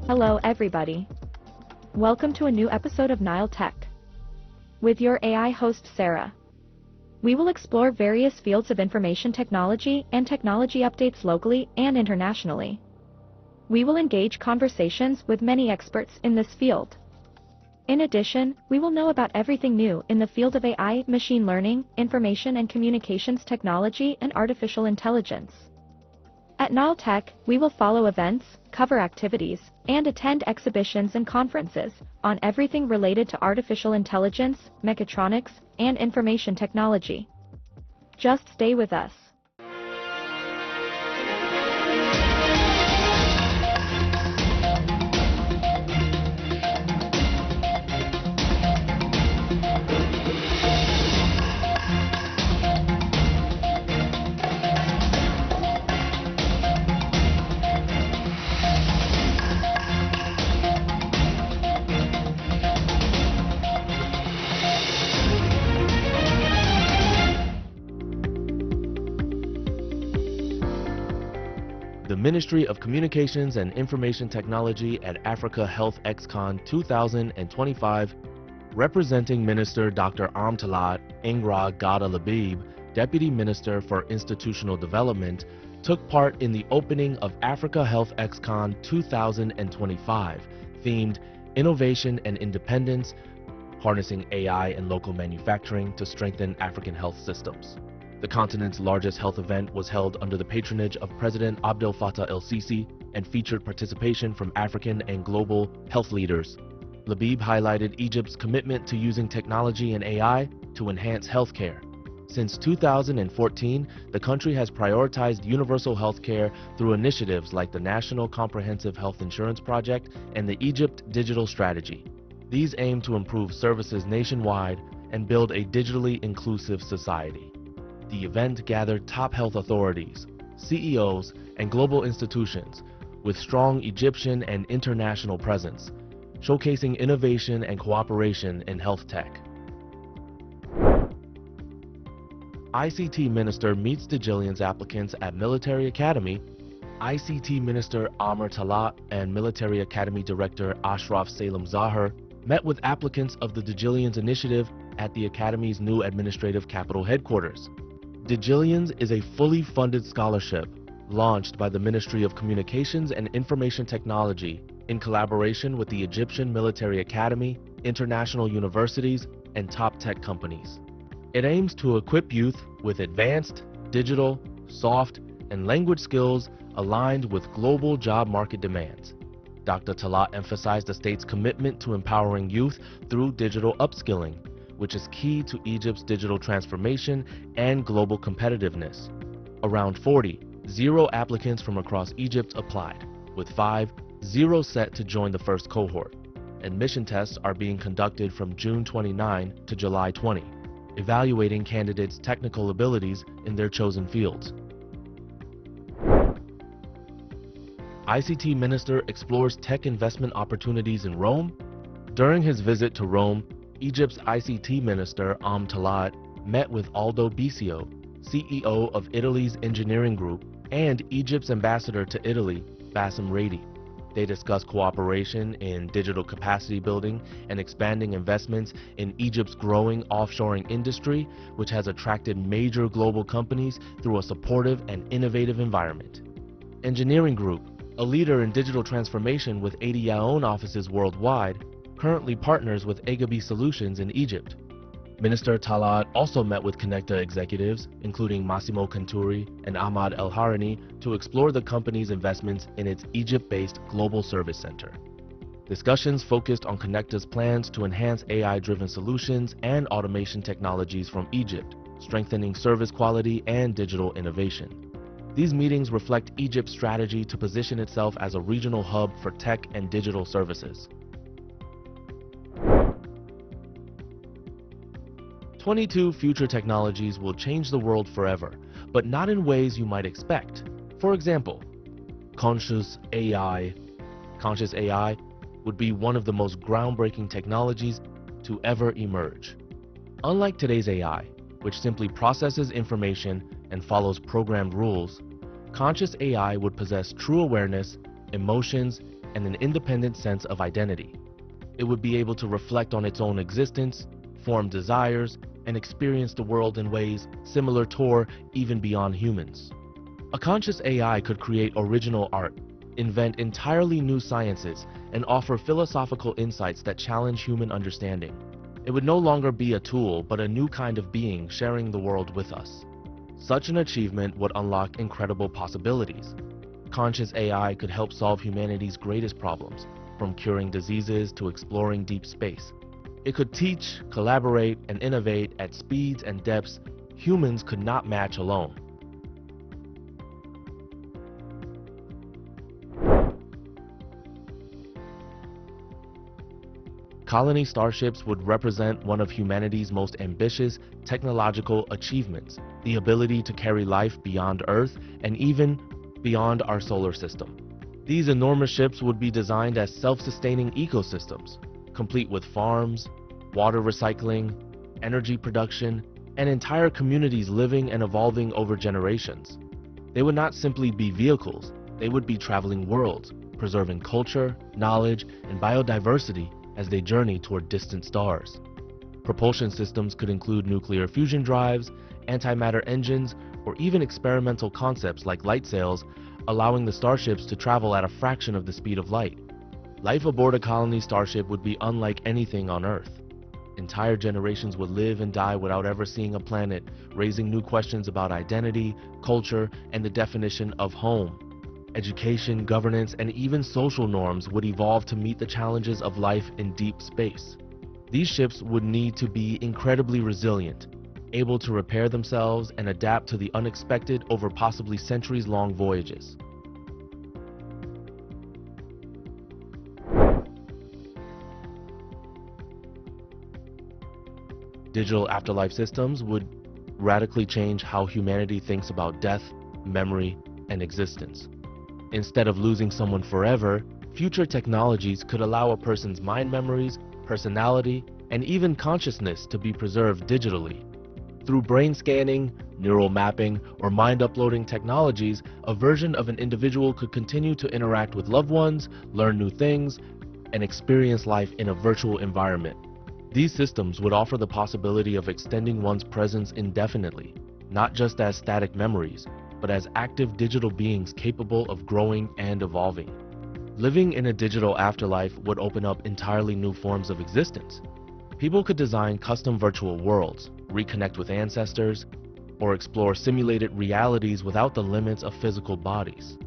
Hello everybody. Welcome to a new episode of Nile Tech. With your AI host Sarah. We will explore various fields of information technology and technology updates locally and internationally. We will engage conversations with many experts in this field. In addition, we will know about everything new in the field of AI, machine learning, information and communications technology, and artificial intelligence. At Nile Tech, we will follow events, cover activities, and attend exhibitions and conferences on everything related to artificial intelligence, mechatronics, and information technology. Just stay with us. The Ministry of Communications and Information Technology at Africa Health XCon 2025, representing Minister Dr. Amtalat Ingra Gada Labib, Deputy Minister for Institutional Development, took part in the opening of Africa Health XCon 2025, themed Innovation and Independence, Harnessing AI and Local Manufacturing to Strengthen African Health Systems. The continent's largest health event was held under the patronage of President Abdel Fattah el-Sisi and featured participation from African and global health leaders. Labib highlighted Egypt's commitment to using technology and AI to enhance healthcare. Since 2014, the country has prioritized universal healthcare through initiatives like the National Comprehensive Health Insurance Project and the Egypt Digital Strategy. These aim to improve services nationwide and build a digitally inclusive society. The event gathered top health authorities, CEOs, and global institutions with strong Egyptian and international presence, showcasing innovation and cooperation in health tech. ICT Minister meets Digillians applicants at Military Academy. ICT Minister Amr Talat and Military Academy Director Ashraf Salem Zahar met with applicants of the Digillians Initiative at the Academy's new administrative capital headquarters. Digillians is a fully funded scholarship launched by the Ministry of Communications and Information Technology in collaboration with the Egyptian Military Academy, international universities, and top tech companies. It aims to equip youth with advanced, digital, soft, and language skills aligned with global job market demands. Dr. Talat emphasized the state's commitment to empowering youth through digital upskilling, which is key to Egypt's digital transformation and global competitiveness. Around 0 applicants from across Egypt applied, with 0 set to join the first cohort. Admission tests are being conducted from June 29 to July 20, evaluating candidates' technical abilities in their chosen fields. ICT Minister explores tech investment opportunities in Rome. During his visit to Rome, Egypt's ICT Minister Talat met with Aldo Bisio, CEO of Italy's engineering group, and Egypt's ambassador to Italy, Bassem Radi. They discussed cooperation in digital capacity building and expanding investments in Egypt's growing offshoring industry, which has attracted major global companies through a supportive and innovative environment. Engineering Group, a leader in digital transformation with 80 Yaoun offices worldwide, currently partners with Agabi Solutions in Egypt. Minister Talat also met with Connecta executives, including Massimo Canturi and Ahmad El Harani, to explore the company's investments in its Egypt-based Global Service Center. Discussions focused on Connecta's plans to enhance AI-driven solutions and automation technologies from Egypt, strengthening service quality and digital innovation. These meetings reflect Egypt's strategy to position itself as a regional hub for tech and digital services. 22 future technologies will change the world forever, but not in ways you might expect. For example, conscious AI. Conscious AI would be one of the most groundbreaking technologies to ever emerge. Unlike today's AI, which simply processes information and follows programmed rules, conscious AI would possess true awareness, emotions, and an independent sense of identity. It would be able to reflect on its own existence, form desires, and experience the world in ways similar to or even beyond humans. A conscious AI could create original art, invent entirely new sciences, and offer philosophical insights that challenge human understanding. It would no longer be a tool, but a new kind of being sharing the world with us. Such an achievement would unlock incredible possibilities. Conscious AI could help solve humanity's greatest problems, from curing diseases to exploring deep space. It could teach, collaborate, and innovate at speeds and depths humans could not match alone. Colony starships would represent one of humanity's most ambitious technological achievements, the ability to carry life beyond Earth and even beyond our solar system. These enormous ships would be designed as self-sustaining ecosystems, complete with farms, water recycling, energy production, and entire communities living and evolving over generations. They would not simply be vehicles, they would be traveling worlds, preserving culture, knowledge, and biodiversity as they journey toward distant stars. Propulsion systems could include nuclear fusion drives, antimatter engines, or even experimental concepts like light sails, allowing the starships to travel at a fraction of the speed of light. Life aboard a colony starship would be unlike anything on Earth. Entire generations would live and die without ever seeing a planet, raising new questions about identity, culture, and the definition of home. Education, governance, and even social norms would evolve to meet the challenges of life in deep space. These ships would need to be incredibly resilient, able to repair themselves and adapt to the unexpected over possibly centuries-long voyages. Digital afterlife systems would radically change how humanity thinks about death, memory, and existence. Instead of losing someone forever, future technologies could allow a person's mind memories, personality, and even consciousness to be preserved digitally. Through brain scanning, neural mapping, or mind uploading technologies, a version of an individual could continue to interact with loved ones, learn new things, and experience life in a virtual environment. These systems would offer the possibility of extending one's presence indefinitely, not just as static memories, but as active digital beings capable of growing and evolving. Living in a digital afterlife would open up entirely new forms of existence. People could design custom virtual worlds, reconnect with ancestors, or explore simulated realities without the limits of physical bodies.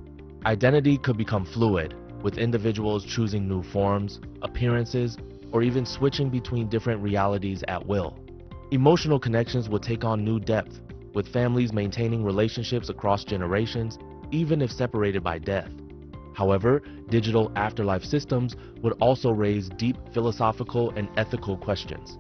Identity could become fluid, with individuals choosing new forms, appearances, or even switching between different realities at will. Emotional connections would take on new depth, with families maintaining relationships across generations, even if separated by death. However, digital afterlife systems would also raise deep philosophical and ethical questions.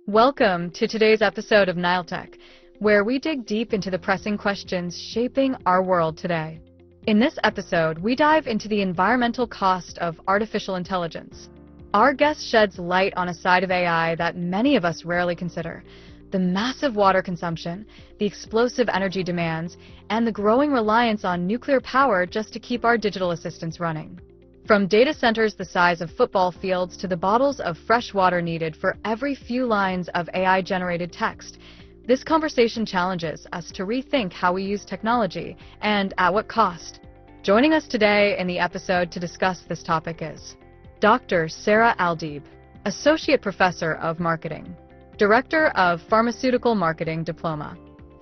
Welcome to today's episode of Nile Tech, where we dig deep into the pressing questions shaping our world today. In this episode, we dive into the environmental cost of artificial intelligence. Our guest sheds light on a side of AI that many of us rarely consider: the massive water consumption, the explosive energy demands, and the growing reliance on nuclear power just to keep our digital assistants running. From data centers the size of football fields to the bottles of fresh water needed for every few lines of AI-generated text, this conversation challenges us to rethink how we use technology and at what cost. Joining us today in the episode to discuss this topic is Dr. Sarah Aldeeb, Associate Professor of Marketing, Director of Pharmaceutical Marketing Diploma,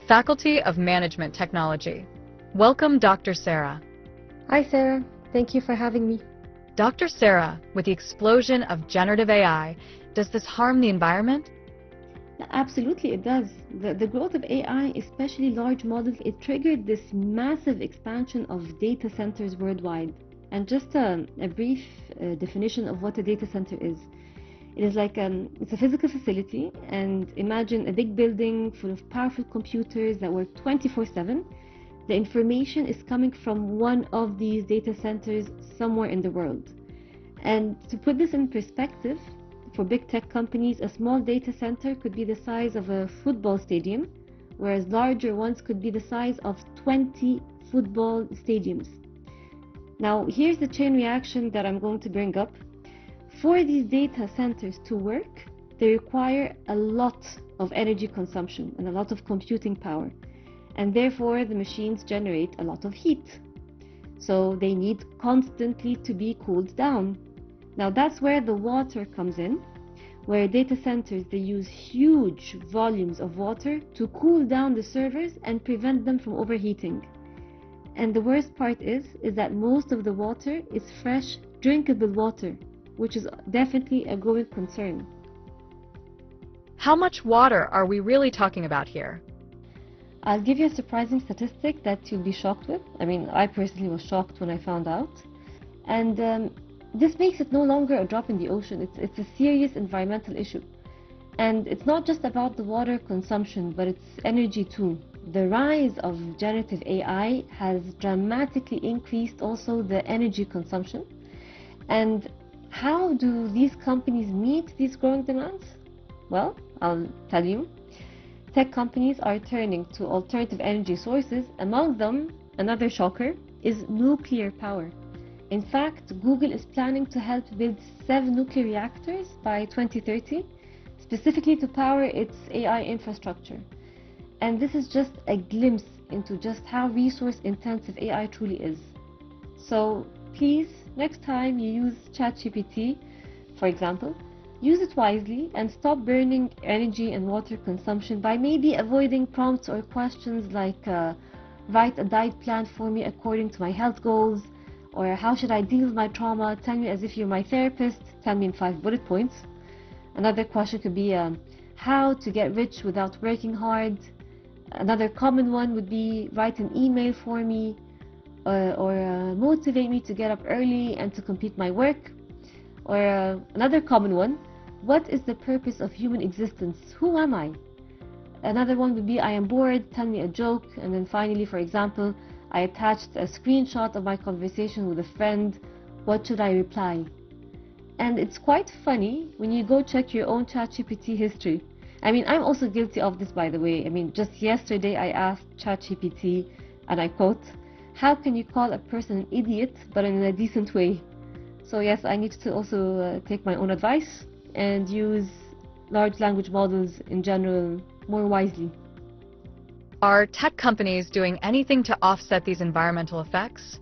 Faculty of Management Technology. Welcome, Dr. Sarah. Hi, Sarah. Thank you for having me. Dr. Sarah, with the explosion of generative AI, does this harm the environment? Absolutely, it does. The growth of AI, especially large models, it triggered this massive expansion of data centers worldwide. And just a brief definition of what a data center is. It is like it's a physical facility, and imagine a big building full of powerful computers that work 24/7. The information is coming from one of these data centers somewhere in the world. And to put this in perspective, for big tech companies, a small data center could be the size of a football stadium, whereas larger ones could be the size of 20 football stadiums. Now, here's the chain reaction that I'm going to bring up. For these data centers to work, they require a lot of energy consumption and a lot of computing power. And therefore, the machines generate a lot of heat. So they need constantly to be cooled down. Now that's where the water comes in, where data centers, they use huge volumes of water to cool down the servers and prevent them from overheating. And the worst part is that most of the water is fresh, drinkable water, which is definitely a growing concern. How much water are we really talking about here? I'll give you a surprising statistic that you'll be shocked with. I mean, I personally was shocked when I found out. And this makes it no longer a drop in the ocean. It's a serious environmental issue. And it's not just about the water consumption, but it's energy too. The rise of generative AI has dramatically increased also the energy consumption. And how do these companies meet these growing demands? Well, I'll tell you. Tech companies are turning to alternative energy sources. Among them, another shocker, is nuclear power. In fact, Google is planning to help build 7 nuclear reactors by 2030, specifically to power its AI infrastructure. And this is just a glimpse into just how resource-intensive AI truly is. So please, next time you use ChatGPT, for example, use it wisely and stop burning energy and water consumption by maybe avoiding prompts or questions like write a diet plan for me according to my health goals, or how should I deal with my trauma? Tell me as if you're my therapist. Tell me in 5 bullet points. Another question could be how to get rich without working hard. Another common one would be write an email for me, or motivate me to get up early and to complete my work. Or another common one, what is the purpose of human existence? Who am I? Another one would be I am bored, tell me a joke. And then finally, for example, I attached a screenshot of my conversation with a friend. What should I reply? And it's quite funny when you go check your own ChatGPT history. I mean, I'm also guilty of this, by the way. I mean, just yesterday I asked ChatGPT, and I quote, how can you call a person an idiot but in a decent way? So yes, I need to also take my own advice and use large language models in general more wisely. Are tech companies doing anything to offset these environmental effects?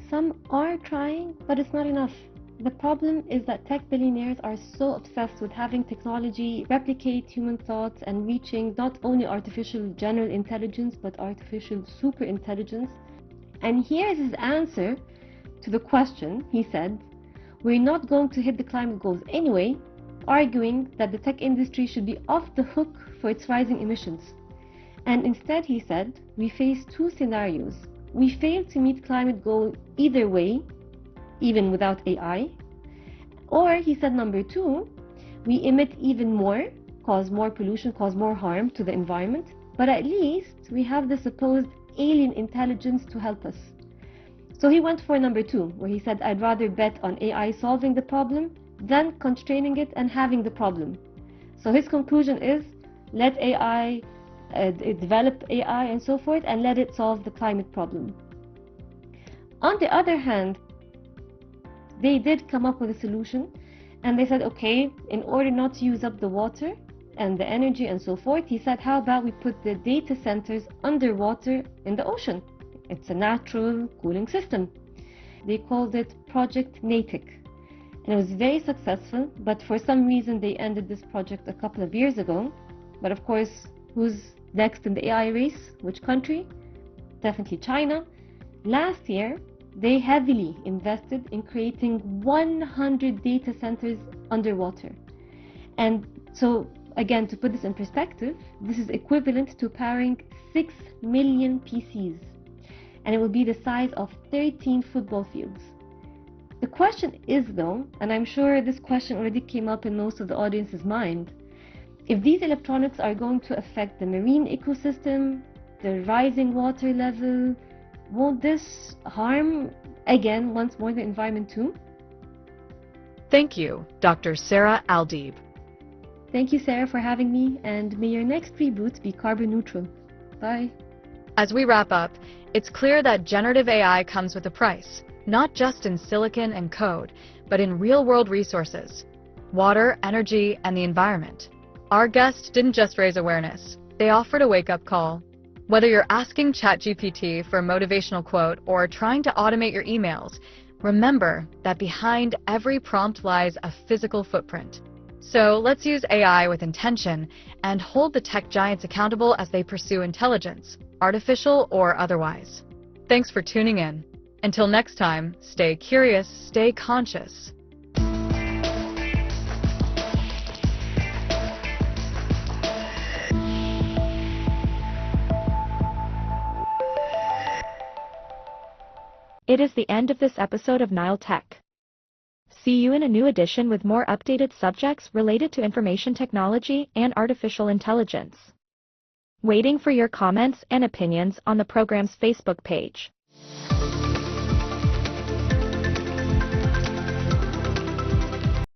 Some are trying, but it's not enough. The problem is that tech billionaires are so obsessed with having technology replicate human thoughts and reaching not only artificial general intelligence, but artificial super intelligence. And here's his answer to the question. He said, we're not going to hit the climate goals anyway, arguing that the tech industry should be off the hook for its rising emissions. And instead, he said, we face 2 scenarios. We fail to meet climate goals either way, even without AI. Or, he said, number 2, we emit even more, cause more pollution, cause more harm to the environment, but at least we have the supposed alien intelligence to help us. So he went for number 2, where he said, I'd rather bet on AI solving the problem than constraining it and having the problem. So his conclusion is, let AI develop AI and so forth, and let it solve the climate problem. On the other hand, they did come up with a solution, and they said, okay, in order not to use up the water and the energy and so forth, he said, how about we put the data centers underwater in the ocean? It's a natural cooling system. They called it Project Nile Tech, and it was very successful, but for some reason they ended this project a couple of years ago. But of course, who's next in the AI race? Which country? Definitely China. Last year, they heavily invested in creating 100 data centers underwater. And so, again, to put this in perspective, this is equivalent to powering 6 million PCs. And it will be the size of 13 football fields. The question is, though, and I'm sure this question already came up in most of the audience's mind, if these electronics are going to affect the marine ecosystem, the rising water level, won't this harm, again, once more, the environment too? Thank you, Dr. Sarah Aldeeb. Thank you, Sarah, for having me, and may your next reboot be carbon neutral. Bye. As we wrap up, it's clear that generative AI comes with a price, not just in silicon and code, but in real-world resources, water, energy, and the environment. Our guest didn't just raise awareness, they offered a wake-up call. Whether you're asking ChatGPT for a motivational quote or trying to automate your emails, remember that behind every prompt lies a physical footprint. So let's use AI with intention and hold the tech giants accountable as they pursue intelligence, artificial or otherwise. Thanks for tuning in. Until next time, stay curious, stay conscious. It is the end of this episode of Nile Tech. See you in a new edition with more updated subjects related to information technology and artificial intelligence. Waiting for your comments and opinions on the program's Facebook page.